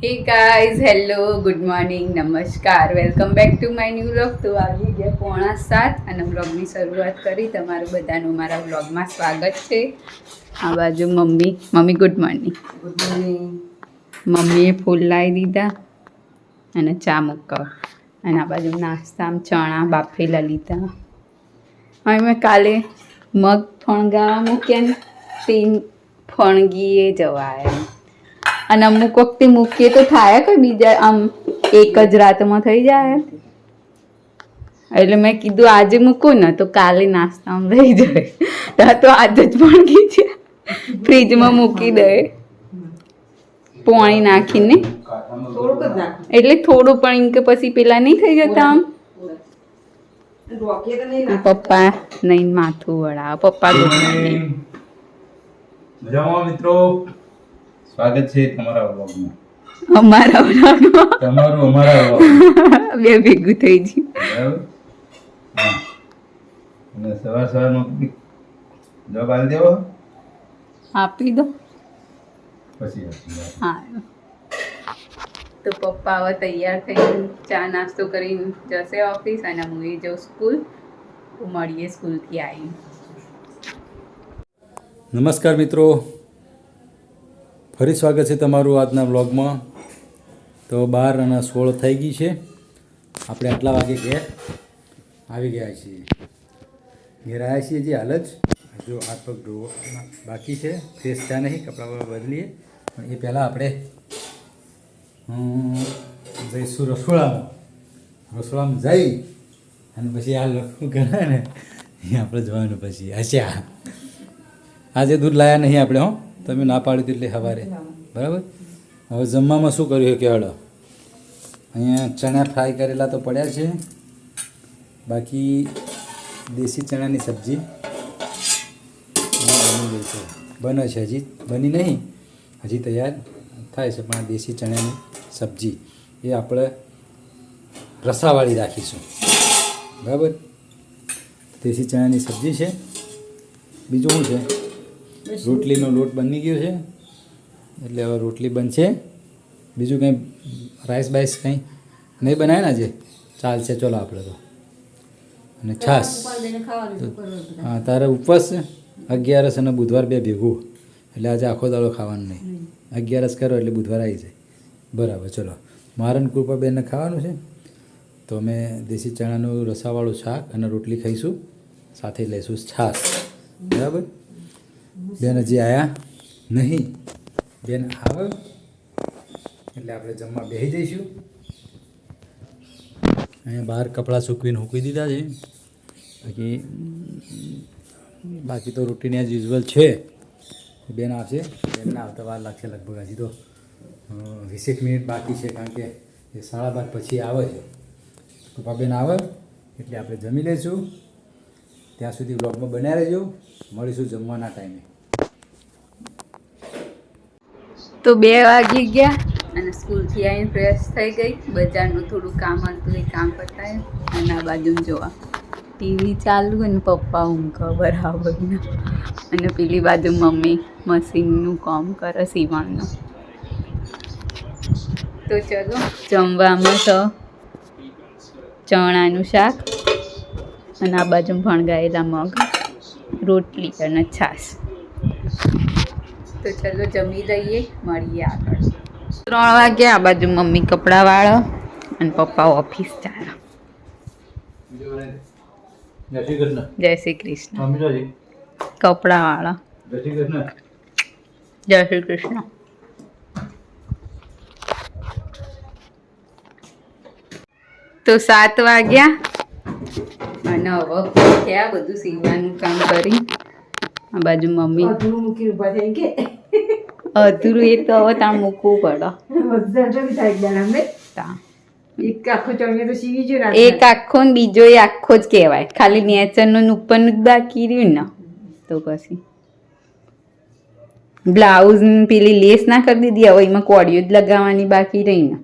हे guys hello good morning नमस्कार welcome back to my new vlog. તો આવી ગયા 6:45 અને વ્લોગની શરૂઆત કરી. તમારું બધાનું મારા વ્લોગમાં સ્વાગત છે. આ બાજુ mummy good morning. Good morning. મમ્મીએ ફૂલ લાવી દીધા અને ચા મૂકવા. અને આ બાજુ નાસ્તામાં ચણા બાફેલા લીધા. હવે મેં કાલે મગ ફણગાવા મૂક્યા ને તે ફણગીએ જવાય અને અમુક વખતે મૂકીએ તો થાય કે બીજા આમ એક જ રાતમાં થઈ જાય. એટલે મેં કીધું આજે મૂકું ને તો કાલે નાસ્તામાં રહી જાય તો આજે જ ફણગી છે. ફ્રીજમાં મૂકી દે પાણી નાખીને એટલે થોડું પણ એમ કે પછી પેલા નહીં થઈ જતા આમ. પપ્પા નહીં માથું વળાવ. પપ્પા ગુડ મોર્નિંગ. મજામાં મિત્રો, સ્વાગત છે તમારા વ્લોગમાં. અમારા વ્લોગમાં તમારું અમારા વ્લોગમાં બે ભેગું થઈ ગયું. બરાબર. હા, અને સવારમાં જવાબ આપી દેવો આપી દો. પછી હા તો પપ્પા હવે તૈયાર થઈને ચા નાસ્તો કરીને જશે ઓફિસ અને હું એ જાઉં સ્કૂલ. તો મળીએ સ્કૂલથી આવી. નમસ્કાર મિત્રો, ફરી સ્વાગત છે તમારું આજના વ્લોગમાં. તો 12:16 થઈ ગઈ છે. આપણે આટલા વાગે ઘેર આવી ગયા છીએ. ઘેર આવ્યા છીએ જે હાલ જ. જો હાથ પગ ધોવો બાકી છે, ફ્રેશ થયા નહીં, કપડાં બદલીએ. પણ એ પહેલાં આપણે જઈશું રસોડામાં જઈ અને પછી આ લખવું કરે ને એ આપણે જવાનું. પછી અચ્છા આજે દૂધ લાયા નહીં આપણે. હો, તમે ના પાડી એટલે સવારે. બરાબર. હવે જમવામાં શું કર્યું કે હળો અહીંયા ચણા ફ્રાય કરેલા તો પડ્યા છે. બાકી દેશી ચણાની સબ્જી બની ગઈ છે, બને છે. હજી બની નહીં, હજી તૈયાર થાય છે. પણ દેશી ચણાની સબ્જી એ આપણે રસાવાળી રાખીશું. બરાબર. દેશી ચણાની સબ્જી છે. બીજું શું છે? રોટલીનો લોટ બની ગયો છે એટલે હવે રોટલી બનશે. બીજું કંઈ રાઈસ બાઈસ કંઈ નહીં બનાવે ને આજે? ચાલશે. ચલો આપણે તો. અને છાશ. હા, તારે ઉપવાસ છે 11 અને બુધવાર બે ભેગું એટલે આજે આખો દાડો ખાવાનું નહીં. 11 કરો એટલે બુધવાર આવી જાય. બરાબર. ચલો, મારે કૃપાબેનને ખાવાનું છે તો અમે દેશી ચણાનું રસાવાળું શાક અને રોટલી ખાઈશું, સાથે લઈશું છાશ. બરાબર. બેન હજી આવ્યા નહીં. બેન આવે એટલે આપણે જમવા બેસી જઈશું. અહીંયા બહાર કપડાં સૂકવીને મૂકી દીધા છે. બાકી તો રૂટીન એઝ યુઝ્યુઅલ છે. બેન આવશે. બેનને આવતા વાર લાગશે લગભગ. હજી તો 20 મિનિટ બાકી છે, કારણ કે એ 12:30 પછી આવે છે. પપ્પા બેન આવે એટલે આપણે જમી લઈશું. ત્યાં સુધી બ્લોગમાં બન્યા રહેજો. મળીશું જમવાના ટાઈમે. તો 2 વાગી ગયા અને સ્કૂલથી આવીને ફ્રેશ થઈ ગઈ. બજારનું થોડું કામ હતું, એ કામ પતાય. અને આ બાજુ જોવા ટીવી ચાલુ અને પપ્પા ઊંઘ બરાબરના. અને પેલી બાજુ મમ્મી મશીનનું કામ કરે, સીવણનું. તો ચલો, જમવામાં તો ચણાનું શાક અને આ બાજુ ફણગાયેલા મગ, રોટલી અને છાશ. તો ચલો જમી લઈએ, મળીએ આગળ. 3 વાગ્યા. આ બાજુ મમ્મી કપડાં વાળો અને પપ્પા ઓફિસ ચાલે. જય શ્રી કૃષ્ણ. કપડાં વાળા. જય શ્રી કૃષ્ણ. તો 7 વાગ્યા અને હવે ક્યાં બધું સીવવાનું કામ કરી. આ બાજુ મમ્મી અધૂરું એ તો હવે ત્યાં મૂકવું પડે. એક આખો ને બીજો એ આખો જ કહેવાય. ખાલી નેચરનું ઉપરનું જ બાકી રહ્યું ને તો પછી બ્લાઉઝ પેલી લેસ ના કરી દીધી. હવે એમાં કોડીઓ જ લગાવવાની બાકી રહી ને.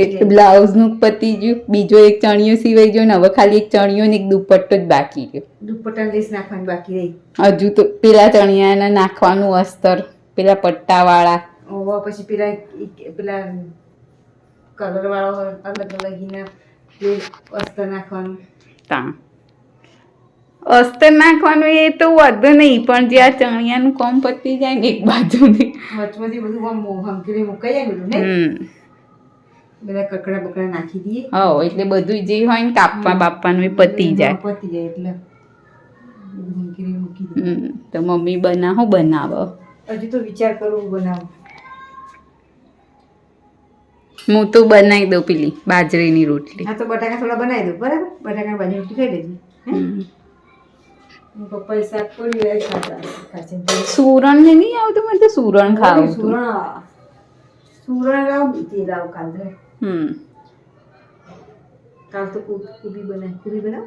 એટલે બ્લાઉઝ નું પતી ગયું. બીજો એક ચણિયો સિવાય ગયો ને હવે ખાલી એક ચણિયો ને એક દુપટ્ટો જ બાકી રહ્યો. દુપટ્ટા લેસ નાખવાની બાકી રહી. હજુ તો પેલા ચણિયાને નાખવાનું અસ્તર, પેલા પટ્ટા વાળા ઓવા પછી પેલા કલરવાળો અલગ અલગીના તે અસ્તર નાખવાનું. તા અસ્તર નાખવાનું એ તો વધુ નહીં, પણ જે આ ચણિયાનું કોમ પતી જાય ને એક બાજુથી વચમાંથી બધું આમ હંકેલી મુકાઈ જાય બધું ને બધા કકડા બકડા નાખી દઈએ. હા, એટલે બધું જે હોય ને કાપવા બાપવાનું એ પતી જાય. પતી જાય એટલે બધું હંકેલી મૂકી દઈએ. તો મમ્મી બનાવો. હજુ તો વિચાર કરું બનાવું. હું તો બનાવી દઉં પેલી બાજરીની રોટલી. હા તો બટાકા થોડા બનાવી દઉં બરાબર. બટાકા બાજુ રોટલી ખાઈ લેજે. પપ્પાએ શાક પડ્યું એ ખાશે. સુરણ ને નહીં આવતું, મને તો સુરણ ખાવું હતું. સુરણ લાવ બીજી લાવ કાલ તો. હમ કાલ તો કુબી બનાવ.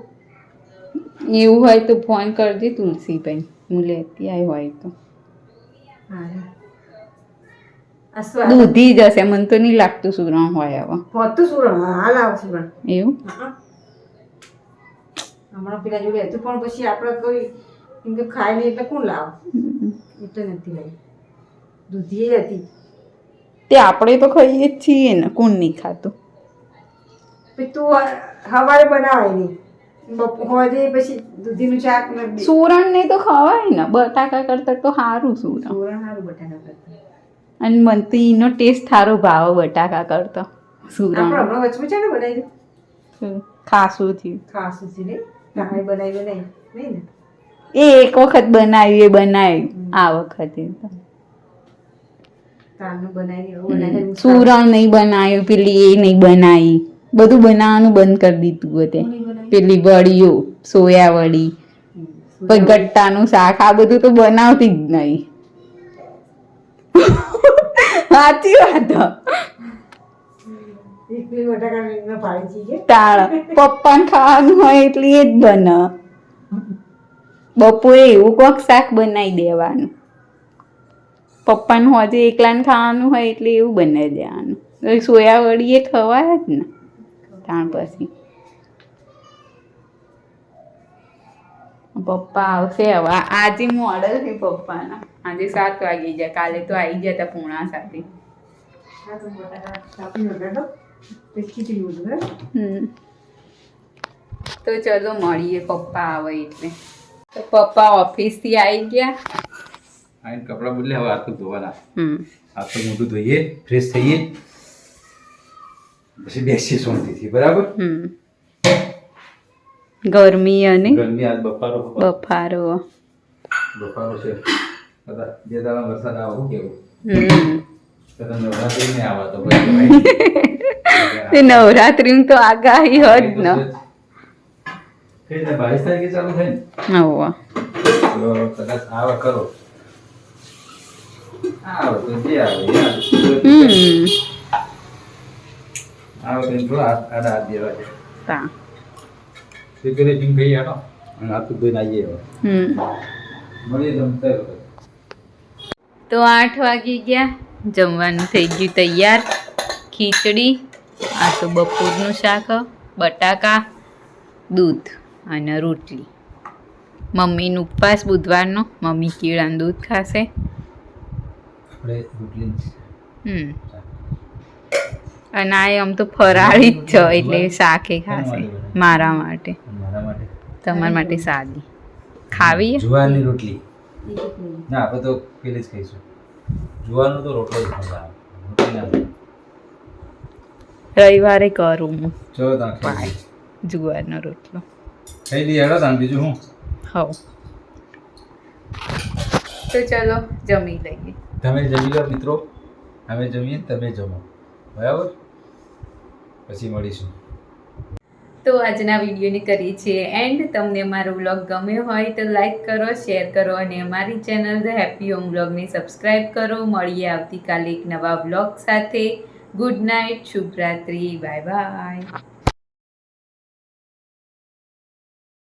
એવું હોય તો ફોન કરજે તુલસીભાઈ, હું લેતી આવી હોય તો. દૂધી જશે, મને તો નહીં લાગતું સુરણ હોય હવે. હોતું સુરણ, હાલ આવ સુરણ. એવું હમણાં પેલા જોડે હતું પણ પછી આપણે કોઈ એમ કે ખાય નહીં એટલે કોણ લાવ એટલે નથી લાવી. દૂધી હતી તે આપણે તો ખાઈએ જ છીએ ને, કોણ નહીં ખાતું. પછી તું સવારે બનાવાય નહીં હોજે પછી દૂધીનું શાક નથી. સુરણ ને તો ખવાય ને, બટાકા કરતા તો સારું સુરણ. સુરણ સારું બટાકા કરતા. અને મને તો એનો ટેસ્ટ સારો ભાવ બટાકા કરતા. સુરણ આપણે હમણાં વચમાં છે ને બનાવી દઉં ખાસું થયું. ખાસું છે ને કાંઈ બનાવ્યું નહીં ને. એ એક વખત બનાવ્યું આ વખતે તો કાલનું બનાવી સુરણ નહીં બનાવ્યું, પેલી એ નહીં બનાવી, બધું બનાવવાનું બંધ કરી દીધું હતું. પેલી વડીઓ, સોયા વડી, પછી ગટ્ટાનું શાક, આ બધું તો બનાવતી જ નહીં. સાચી વાત. તાળ પપ્પાને ખાવાનું હોય એટલે એ જ બને. બપોરે એવું કોઈક શાક બનાવી દેવાનું. પપ્પાને હોજે એકલાને ખાવાનું હોય એટલે એવું બનાવી દેવાનું. સોયા વડી એ ખવાય જ ને તાણ પછી. પપ્પા આવશે હવે. આજે મોડલ છે પપ્પાના. આજે 7 વાગી જાય, કાલે તો આવી જતા 6:45. તો ચલો મળીએ પપ્પા આવે એટલે. તો પપ્પા ઓફિસથી આવી ગયા. આઈને કપડાં બદલે હવે હાથ ધોવાના. હાથ તો મોઢું ધોઈએ, ફ્રેશ થઈએ, પછી બેસીએ શાંતિથી. બરાબર. ગરમી અને ગરમી આજ બફારો છે. કદાચ 2 દાડા વરસાદ આવો કેવું. કદાચ નવરાત્રી ને આવા તો તે નવરાત્રી તો આગાહી હોત ને. કઈ 22 તારીખે ચાલુ થાય ને. હોવા તો કદાચ આવા કરો. આવો તો જે આવે આવો તો થોડા આડા હાથ દેવા છે. તા પેલે ટીમ ગઈ આનો અને આ તો ધોઈને આવીએ હવે. મળીએ જમતા વખત. તો 8 વાગી ગયા. જમવાનું થઈ ગયું તૈયાર. ખીચડી, આ તો બપોરનું શાક, બટાકા, દૂધ અને રોટલી. મમ્મીનો ઉપવાસ બુધવારનો, મમ્મી કેળાનું દૂધ ખાશે. આપણે રોટલી અને આ આમ તો ફરાળી જ છે એટલે શાકે ખાશે. મારા માટે, તમારા માટે સાદી ખાવી. જુવારની રોટલી ના, આપણે તો પેલી જ ખાઈશું. જુવારનો તો રોટલો જ મજા આવે. રોટલી ના રવિવારે કરું હું. ચલો તાણ જુવારનો રોટલો ખાઈ લઈએ. હેડો તાણ બીજું હું. હવ તો ચલો જમી લઈએ. તમે જમી લો મિત્રો, અમે જમીએ, તમે જમો. બરાબર, પછી મળીશું. તો આજના વિડીયોને કરીએ છીએ એન્ડ. તમને મારો વ્લોગ ગમ્યો હોય તો લાઈક કરો, શેર કરો અને અમારી ચેનલ ધ હેપી હોમ વ્લોગને સબસ્ક્રાઈબ કરો. મળીએ આવતીકાલે એક નવા વ્લોગ સાથે. ગુડ નાઇટ, શુભરાત્રી, બાય બાય.